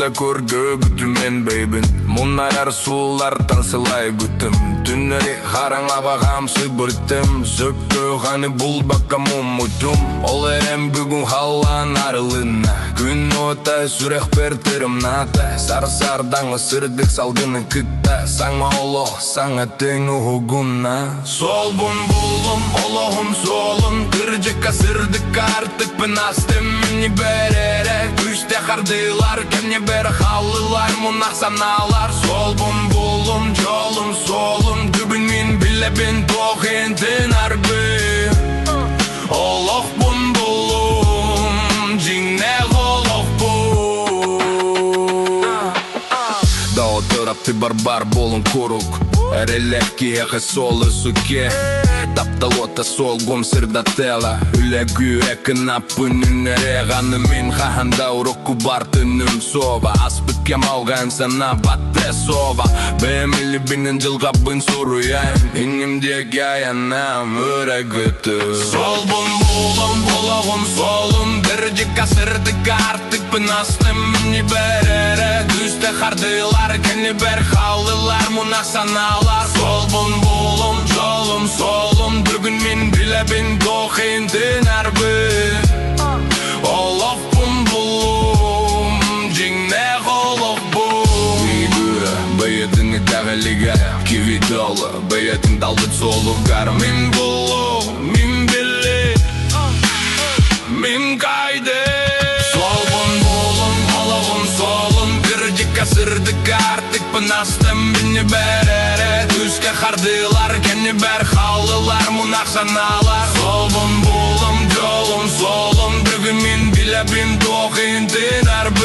да көргө күтүмен бейбин. Мунайар суулар тансылай күтім. Түннери қараң абағам сүйбірттім. Сөккө ханы бұл баққа мұммутум. Ол әрем бүгін халан арылына. Күн отай сүрек бертерім натай. Сар-сардаңы сырдық салгыны күтті. Саңма оло, саңа тең ұғугуна. Солбун булым, олоғым солым. Кыржыққа сырдық артық пін астым. Мені берере, күште қардылар. Кәне бері қалылар, мұнақ саналар. Солбун булым, жолым солым. Дүгін мен білебін тоқентін арбы. Олоқ бұн булым, жинне қолоқ бұл. Да отырап ты барбар болын көрук. Әрелек киеқі солы суке. Тапталота солгум сырдатела. Үләгү әкінаппын үнере. Ғаны мен қағанда урокку бартыным соба. Аспыт кемалған сана батты соба. Бәмілі бінін жылғабын сұруяйм. Инімде гайанам өрәгіті. Солбын болым, болағым солым. Діржіка сырдық артық пін астым. Мені бәрәрі күсті қардылар. Кәне бәр қалылар, мұна саналар. Солбын болым, жолым солым. Бүгін мен біләбін тоқентін арбы. Олақ бұн бұлым, жеңне қолық бұл. Үйгүрі, бәйетіні тәғіліге. Киви долы, бәйетін талды солығар. Мен бұлы, мен білі, мен қайды. Солбын болым, олағым солым. Кіржікка сырдық артық пын астым. Мені бәрәрі түске қардылар. Кәне бәр қалылар, мұнақ саналар. Солбын болым, жолым солым. Бүгін мен біләбін тоқентін арбы.